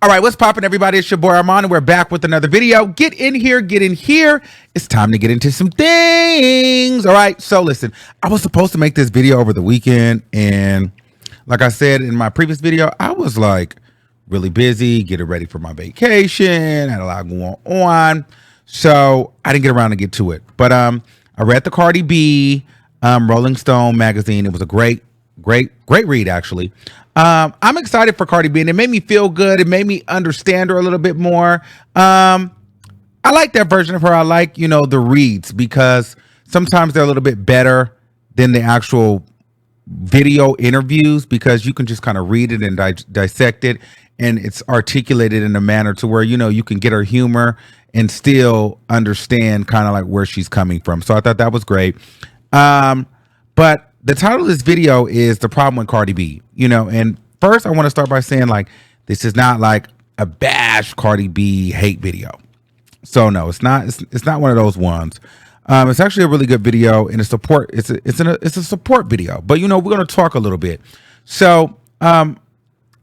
All right, what's poppin', everybody? It's your boy Armon, and we're back with another video. Get in here, get in here. It's time to get into some things. All right, so listen, I was supposed to make this video over the weekend, and like I said in my previous video, I was like really busy, getting ready for my vacation, had a lot going on, so I didn't get around to get to it. But I read the Cardi B Rolling Stone magazine. It was a great read, actually. I'm excited for Cardi B, and it made me feel good. It made me understand her a little bit more. I like that version of her. I like, the reads, because sometimes they're a little bit better than the actual video interviews, because you can just kind of read it and dissect it, and it's articulated in a manner to where, you can get her humor and still understand kind of like where she's coming from. So I thought that was great. But the title of this video is The Problem with Cardi B, and first I want to start by saying, like, this is not like a bash Cardi B hate video. So no, it's not. It's not one of those ones. It's actually a really good video, and it's a support video. But we're going to talk a little bit. So I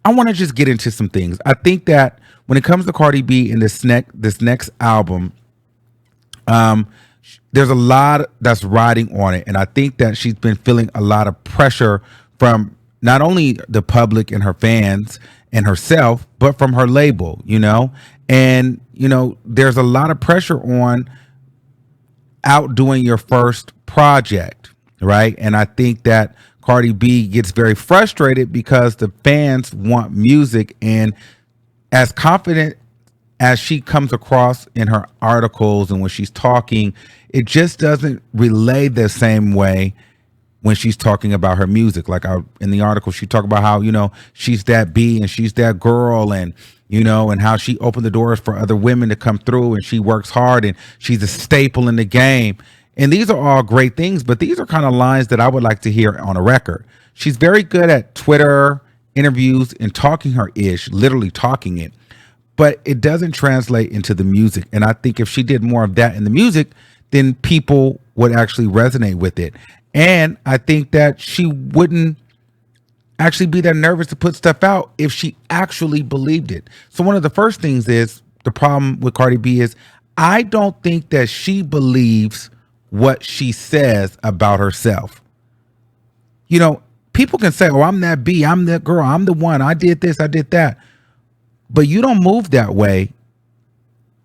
want to just get into some things. I think that when it comes to Cardi B in this next album, there's a lot that's riding on it, and I think that she's been feeling a lot of pressure from not only the public and her fans and herself, but from her label, and there's a lot of pressure on outdoing your first project, right? And I think that Cardi B gets very frustrated because the fans want music, and as confident as she comes across in her articles and when she's talking, it just doesn't relay the same way when she's talking about her music. Like in the article, she talked about how, she's that B and she's that girl, and, and how she opened the doors for other women to come through, and she works hard, and she's a staple in the game. And these are all great things, but these are kind of lines that I would like to hear on a record. She's very good at Twitter interviews and talking her ish, literally talking it, but it doesn't translate into the music. And I think if she did more of that in the music, then people would actually resonate with it. And I think that she wouldn't actually be that nervous to put stuff out if she actually believed it. So one of the first things is, the problem with Cardi B is, I don't think that she believes what she says about herself. People can say, oh, I'm that B, I'm that girl, I'm the one, I did this, I did that. But you don't move that way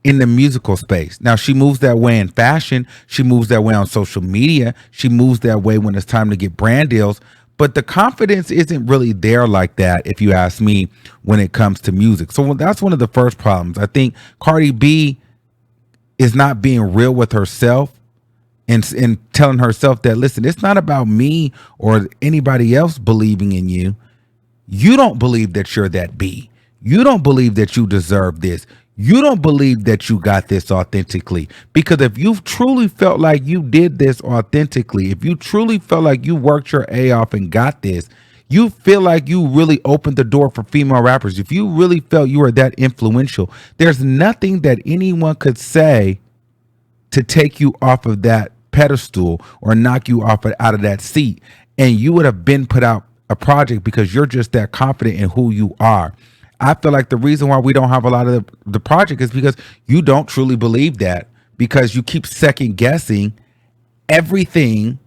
in the musical space. Now, she moves that way in fashion. She moves that way on social media. She moves that way when it's time to get brand deals. But the confidence isn't really there like that, if you ask me, when it comes to music. So that's one of the first problems. I think Cardi B is not being real with herself and telling herself that, listen, it's not about me or anybody else believing in you. You don't believe that you're that B. You don't believe that you deserve this. You don't believe that you got this authentically. Because if you've truly felt like you did this authentically, if you truly felt like you worked your A off and got this, you feel like you really opened the door for female rappers, if you really felt you were that influential, there's nothing that anyone could say to take you off of that pedestal or knock you out of that seat. And you would have been put out a project because you're just that confident in who you are. I feel like the reason why we don't have a lot of the project is because you don't truly believe that, because you keep second guessing everything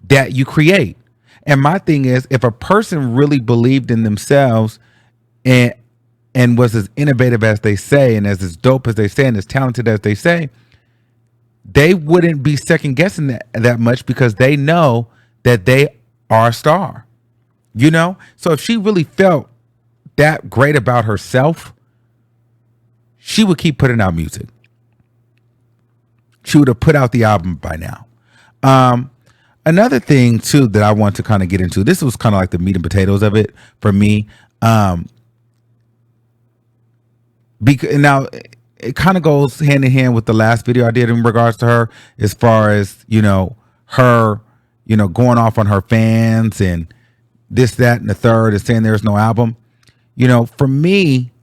that you create. And my thing is, if a person really believed in themselves and was as innovative as they say, and as dope as they say, and as talented as they say, they wouldn't be second guessing that much, because they know that they are a star. So if she really felt that great about herself, she would keep putting out music. She would have put out the album by now. Another thing too that I want to kind of get into, this was kind of like the meat and potatoes of it for me. Because now it kind of goes hand in hand with the last video I did in regards to her, as far as, her, going off on her fans and this, that, and the third, and saying there's no album. For me,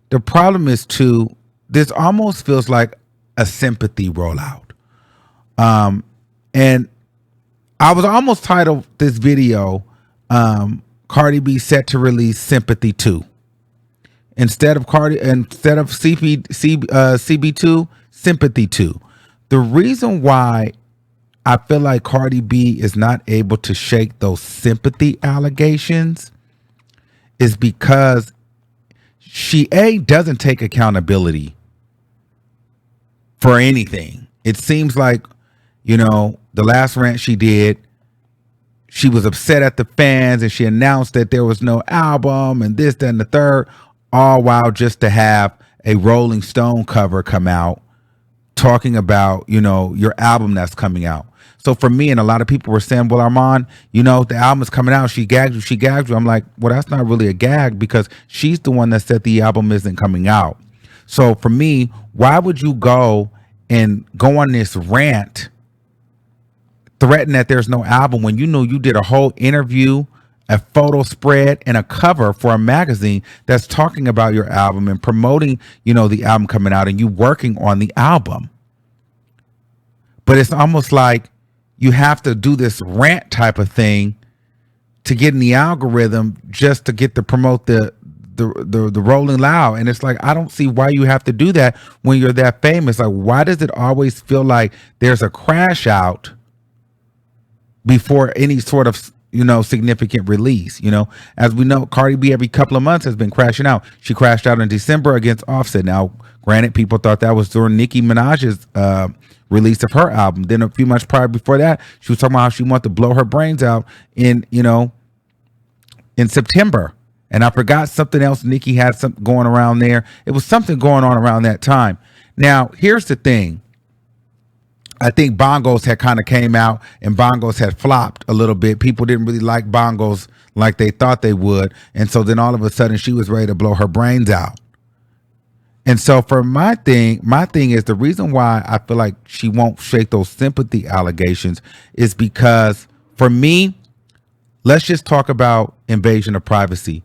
the problem is too, this almost feels like a Sympathy rollout. And I was almost titled this video, Cardi B set to release Sympathy 2. Instead of CB2, Sympathy 2. The reason why I feel like Cardi B is not able to shake those sympathy allegations is because she doesn't take accountability for anything. It seems like, the last rant she did, she was upset at the fans and she announced that there was no album and this, that, and the third, all while just to have a Rolling Stone cover come out talking about, your album that's coming out. So for me, and a lot of people were saying, well, Armon, the album is coming out. She gagged you. I'm like, well, that's not really a gag because she's the one that said the album isn't coming out. So for me, why would you go on this rant, threaten that there's no album when you did a whole interview, a photo spread, and a cover for a magazine that's talking about your album and promoting, the album coming out and you working on the album. But it's almost like you have to do this rant type of thing to get in the algorithm just to get to promote the Rolling Loud. And it's like, I don't see why you have to do that when you're that famous. Like, why does it always feel like there's a crash out before any sort of significant release? As we know, Cardi B every couple of months has been crashing out. She crashed out in December against Offset. Now, granted, people thought that was during Nicki Minaj's release of her album. Then a few months prior before that, she was talking about how she wanted to blow her brains out in September. And I forgot something else. Nicki had something going around there. It was something going on around that time. Now, here's the thing. I think Bongos had kind of came out and Bongos had flopped a little bit. People didn't really like Bongos like they thought they would. And so then all of a sudden she was ready to blow her brains out. And so for my thing is the reason why I feel like she won't shake those sympathy allegations is because for me, let's just talk about invasion of privacy.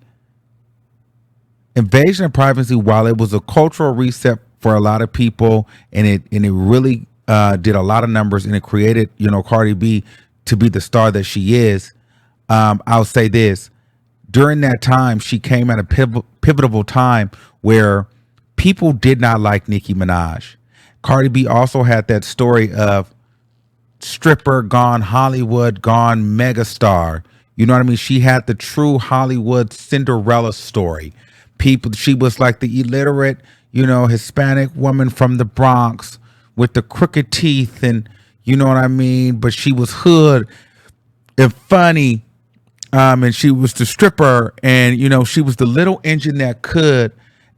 Invasion of privacy, while it was a cultural reset for a lot of people and it really did a lot of numbers and it created, Cardi B to be the star that she is. I'll say this. During that time, she came at a pivotal time where people did not like Nicki Minaj. Cardi B also had that story of stripper gone Hollywood, gone megastar. You know what I mean? She had the true Hollywood Cinderella story. She was like the illiterate, Hispanic woman from the Bronx with the crooked teeth and you know what I mean? But she was hood and funny. And she was the stripper and, she was the little engine that could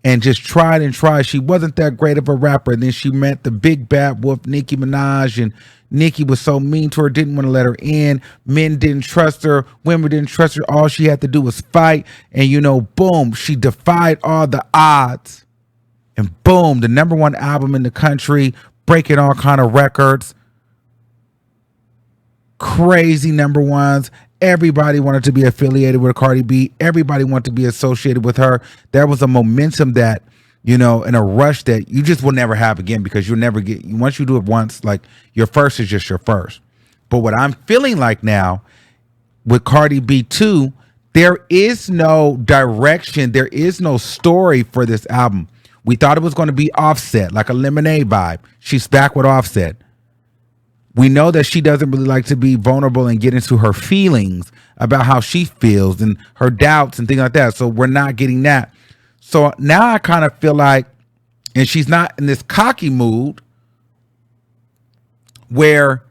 and just tried and tried. She wasn't that great of a rapper. And then she met the big bad wolf, Nicki Minaj, and Nicki was so mean to her, didn't want to let her in. Men didn't trust her. Women didn't trust her. All she had to do was fight. And, boom, she defied all the odds. And boom, the #1 album in the country, breaking all kind of records. Crazy #1s. Everybody wanted to be affiliated with Cardi B. Everybody wanted to be associated with her. There was a momentum that, and a rush that you just will never have again because you'll never get, once you do it once, like your first is just your first. But what I'm feeling like now with Cardi B too, there is no direction. There is no story for this album. We thought it was going to be Offset, like a Lemonade vibe. She's back with Offset. We know that she doesn't really like to be vulnerable and get into her feelings about how she feels and her doubts and things like that. So we're not getting that. So now I kind of feel like, and she's not in this cocky mood where,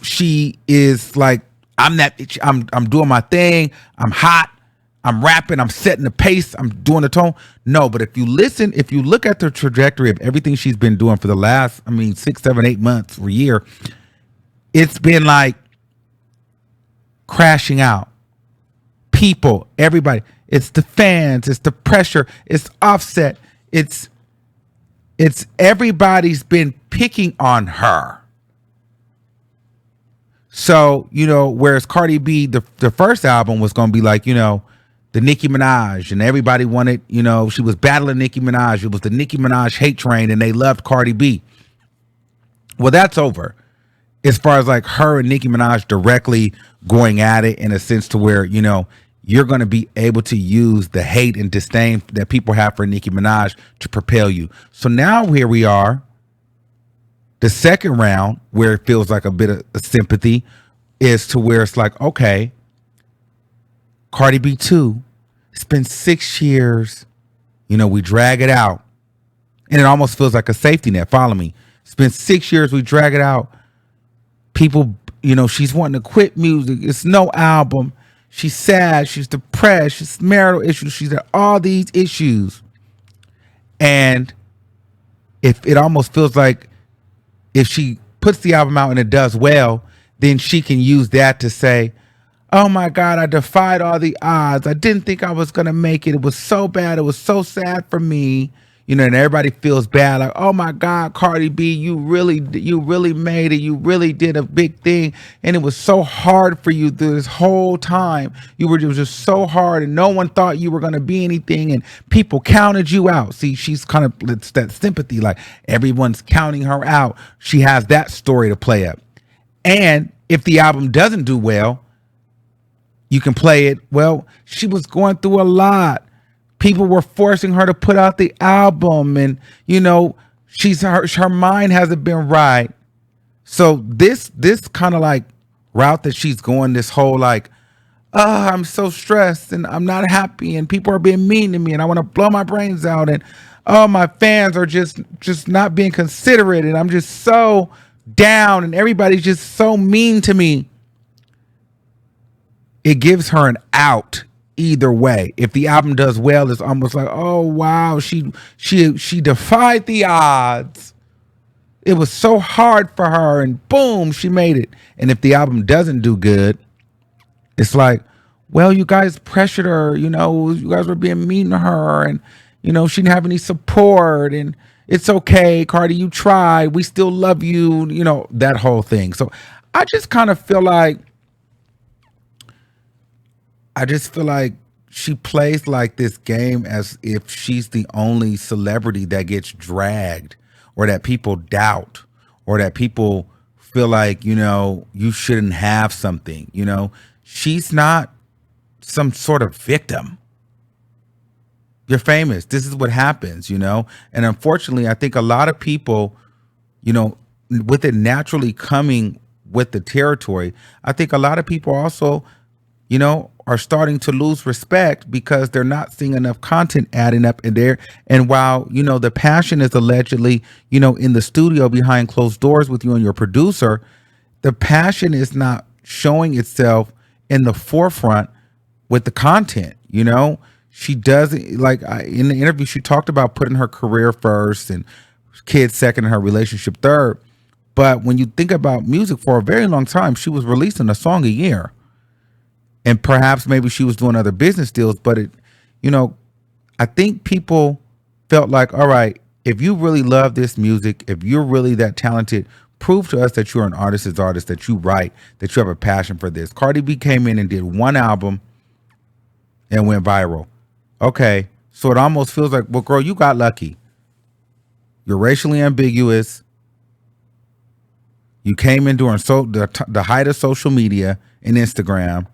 she is like, I'm that bitch. I'm doing my thing. I'm hot. I'm rapping. I'm setting the pace. I'm doing the tone. No, but if you look at the trajectory of everything she's been doing for the last, 6, 7, 8 months or a year, it's been like crashing out. People, everybody. It's the fans. It's the pressure. It's Offset. It's everybody's been picking on her. So, whereas Cardi B, the first album was going to be like, the Nicki Minaj, and everybody wanted, she was battling Nicki Minaj. It was the Nicki Minaj hate train, and they loved Cardi B. Well, that's over. As far as like her and Nicki Minaj directly going at it in a sense to where, you're going to be able to use the hate and disdain that people have for Nicki Minaj to propel you. So now here we are, the second round, where it feels like a bit of a sympathy, is to where it's like, okay, Cardi B 2, it's been 6 years. We drag it out. And it almost feels like a safety net. Follow me. It's been 6 years. We drag it out. People, she's wanting to quit music. It's no album. She's sad. She's depressed. She's marital issues. She's got all these issues. And if it almost feels like if she puts the album out and it does well, then she can use that to say, oh my God, I defied all the odds. I didn't think I was going to make it. It was so bad. It was so sad for me. And everybody feels bad. Like, oh my God, Cardi B, you really made it. You really did a big thing. And it was so hard for you through this whole time. It was just so hard, and no one thought you were going to be anything, and people counted you out. See, she's kind of, it's that sympathy, like everyone's counting her out. She has that story to play up. And if the album doesn't do well, you can play it. Well, she was going through a lot. People were forcing her to put out the album, and her mind hasn't been right. So this kind of like route that she's going, this whole like, oh, I'm so stressed and I'm not happy, and people are being mean to me, and I want to blow my brains out, and oh, my fans are just not being considerate, and I'm just so down, and everybody's just so mean to me. It gives her an out either way. If the album does well, it's almost like, oh wow, she defied the odds. It was so hard for her, and boom, she made it. And if the album doesn't do good, it's like, well, you guys pressured her, you guys were being mean to her, and she didn't have any support, and it's okay, Cardi, you tried, we still love you, that whole thing. So I just kind of feel like she plays like this game as if she's the only celebrity that gets dragged, or that people doubt, or that people feel like, you shouldn't have something. She's not some sort of victim. You're famous. This is what happens, And unfortunately, I think a lot of people, with it naturally coming with the territory, I think a lot of people also, are starting to lose respect because they're not seeing enough content adding up in there. And while, the passion is allegedly, in the studio behind closed doors with you and your producer, the passion is not showing itself in the forefront with the content. She doesn't, like, in the interview, she talked about putting her career first and kids second and her relationship third. But when you think about music, for a very long time, she was releasing a song a year. And perhaps maybe she was doing other business deals, but I think people felt like, all right, if you really love this music, if you're really that talented, prove to us that you're an artist, that you write, that you have a passion for this. Cardi B came in and did one album and went viral. Okay, so it almost feels like, well, girl, you got lucky. You're racially ambiguous. You came in during the height of social media and Instagram.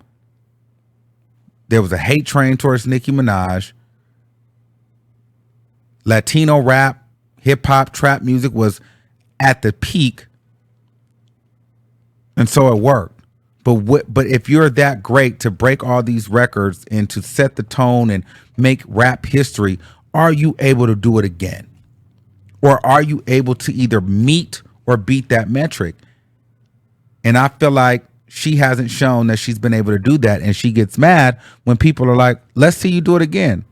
There was a hate train towards Nicki Minaj. Latino rap, hip hop, trap music was at the peak. And so it worked. But if you're that great to break all these records and to set the tone and make rap history, are you able to do it again? Or are you able to either meet or beat that metric? And I feel like she hasn't shown that she's been able to do that, and she gets mad when people are like, let's see you do it again.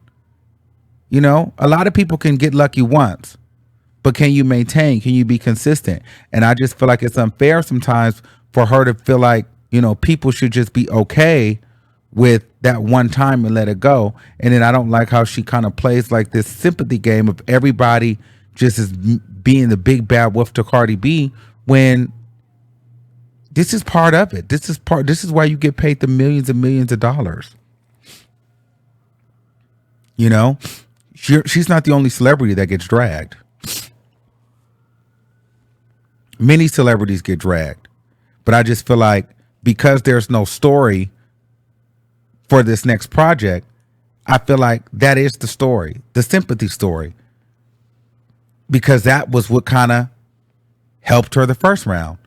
A lot of people can get lucky once, but can you maintain? Can you be consistent? And I just feel like it's unfair sometimes for her to feel like, people should just be okay with that one time and let it go. And then I don't like how she kind of plays like this sympathy game of everybody just as being the big bad wolf to Cardi B, when this is part of it. This is why you get paid the millions and millions of dollars. She's not the only celebrity that gets dragged. Many celebrities get dragged. But I just feel like because there's no story for this next project, I feel like that is the story, the sympathy story, because that was what kind of helped her the first round.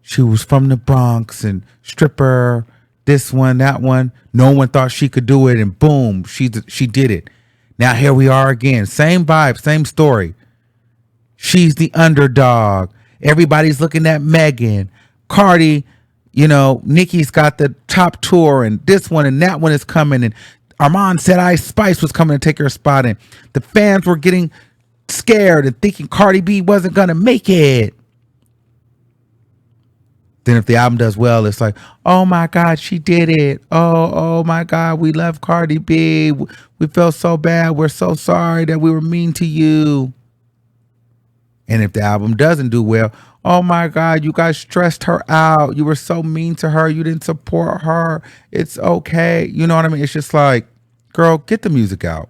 She was from the Bronx and stripper, this one, that one. No one thought she could do it, and boom, she did it. Now here we are again, same vibe, same story. She's the underdog. Everybody's looking at Megan. Cardi, Nicki's got the top tour, and this one and that one is coming. And Armon said Ice Spice was coming to take her spot. And the fans were getting scared and thinking Cardi B wasn't going to make it. Then if the album does well, it's like, oh my God, she did it. Oh my God, we love Cardi B. We felt so bad. We're so sorry that we were mean to you. And if the album doesn't do well, oh my God, you guys stressed her out. You were so mean to her. You didn't support her. It's okay. You know what I mean? It's just like, girl, get the music out.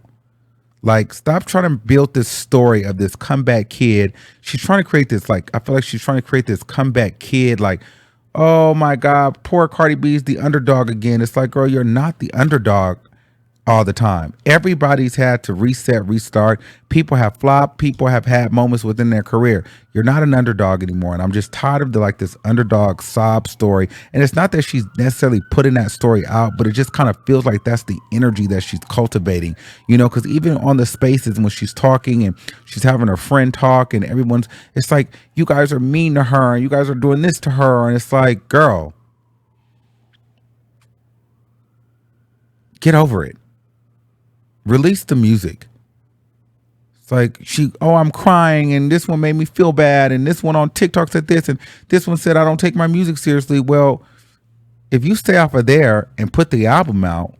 Like, stop trying to build this story of this comeback kid. She's trying to create this, I feel like she's trying to create this comeback kid. Like, oh my God, poor Cardi B is the underdog again. It's like, girl, you're not the underdog all the time. Everybody's had to reset, restart. People have flopped. People have had moments within their career. You're not an underdog anymore. And I'm just tired of this underdog sob story. And it's not that she's necessarily putting that story out, but it just kind of feels like that's the energy that she's cultivating, because even on the spaces when she's talking and she's having her friend talk and it's like, you guys are mean to her and you guys are doing this to her. And it's like, girl, get over it. Release the music. It's like I'm crying and this one made me feel bad and this one on TikTok said this and this one said I don't take my music seriously. Well, if you stay off of there and put the album out,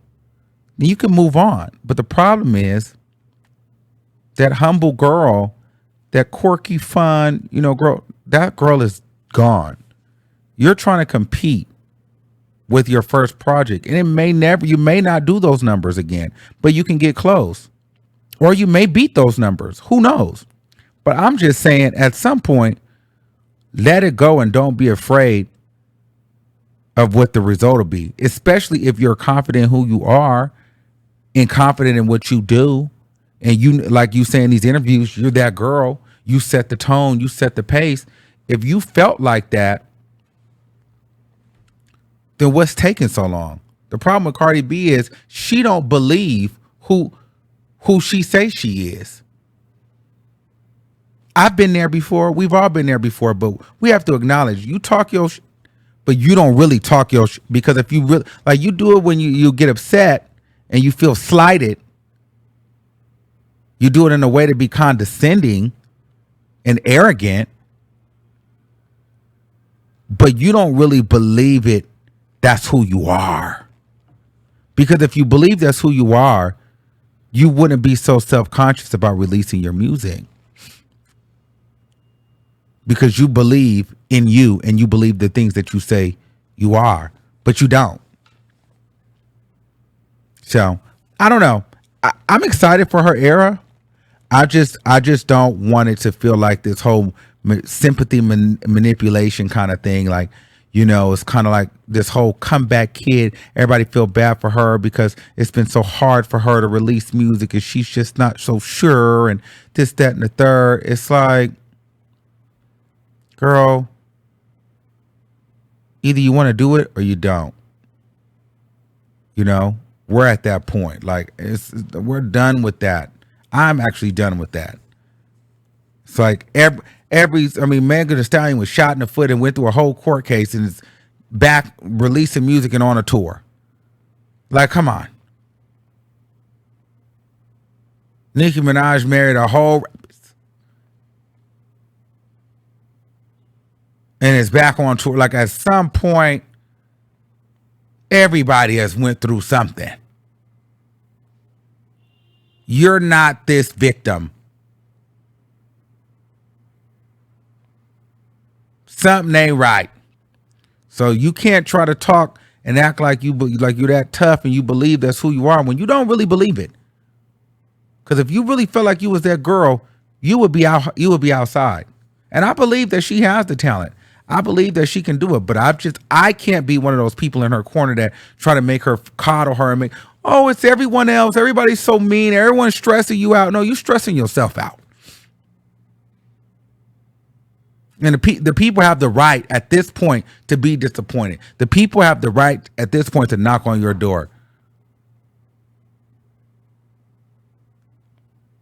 then you can move on. But the problem is that humble girl, that quirky, fun, girl, that girl is gone. You're trying to compete with your first project, and you may not do those numbers again, but you can get close, or you may beat those numbers. Who knows? But I'm just saying, at some point, let it go and don't be afraid of what the result will be, especially if you're confident in who you are and confident in what you do. And you, like you say in these interviews, you're that girl. You set the tone, you set the pace. If you felt like that, then what's taking so long? The problem with Cardi B is she don't believe who she says she is. I've been there before. We've all been there before, but we have to acknowledge you talk your but you don't really talk your because if you really you do it when you get upset and you feel slighted, you do it in a way to be condescending and arrogant, but you don't really believe it. That's who you are. Because if you believe that's who you are, you wouldn't be so self-conscious about releasing your music. Because you believe in you and you believe the things that you say you are, but you don't. So, I don't know. I'm excited for her era. I just don't want it to feel like this whole sympathy manipulation kind of thing. It's kind of like this whole comeback kid. Everybody feel bad for her because it's been so hard for her to release music and she's just not so sure and this, that, and the third. It's like, girl, either you want to do it or you don't. We're at that point. We're done with that. I'm actually done with that. It's like Megan Thee Stallion was shot in the foot and went through a whole court case and is back releasing music and on a tour. Come on. Nicki Minaj married a whole rapist and is back on tour. At some point, everybody has went through something. You're not this victim. Something ain't right. So you can't try to talk and act like you're that tough and you believe that's who you are when you don't really believe it. Because if you really felt like you was that girl, you would be outside. And I believe that she has the talent. I believe that she can do it, but I can't be one of those people in her corner that try to make her coddle her and make, oh, it's everyone else. Everybody's so mean. Everyone's stressing you out. No, you're stressing yourself out. And the people have the right at this point to be disappointed. The people have the right at this point to knock on your door.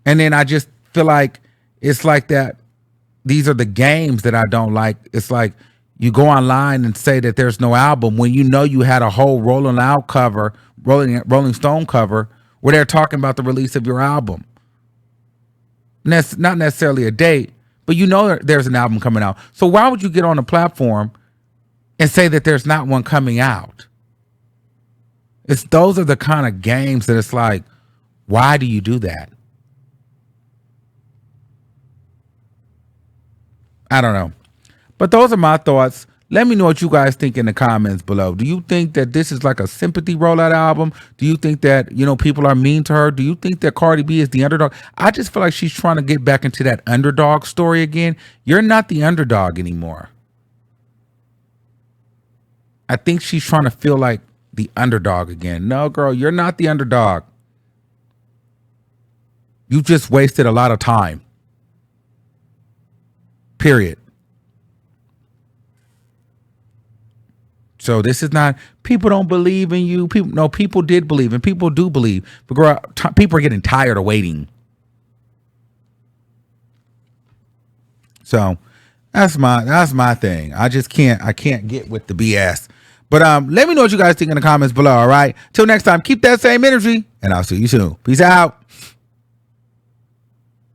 And then I just feel like it's like that. These are the games that I don't like. It's like you go online and say that there's no album when you know you had a whole Rolling Stone cover where they're talking about the release of your album. And that's not necessarily a date, but you know there's an album coming out. So why would you get on a platform and say that there's not one coming out? Those are the kind of games that it's like, why do you do that? I don't know. But those are my thoughts. Let me know what you guys think in the comments below. Do you think that this is like a Sympathy rollout album? Do you think that, people are mean to her? Do you think that Cardi B is the underdog? I just feel like she's trying to get back into that underdog story again. You're not the underdog anymore. I think she's trying to feel like the underdog again. No, girl, you're not the underdog. You just wasted a lot of time. Period. So this is not, people don't believe in you. People did believe, and people do believe. But girl, people are getting tired of waiting. So that's my thing. I can't get with the BS. But let me know what you guys think in the comments below. All right. Till next time, keep that same energy, and I'll see you soon. Peace out.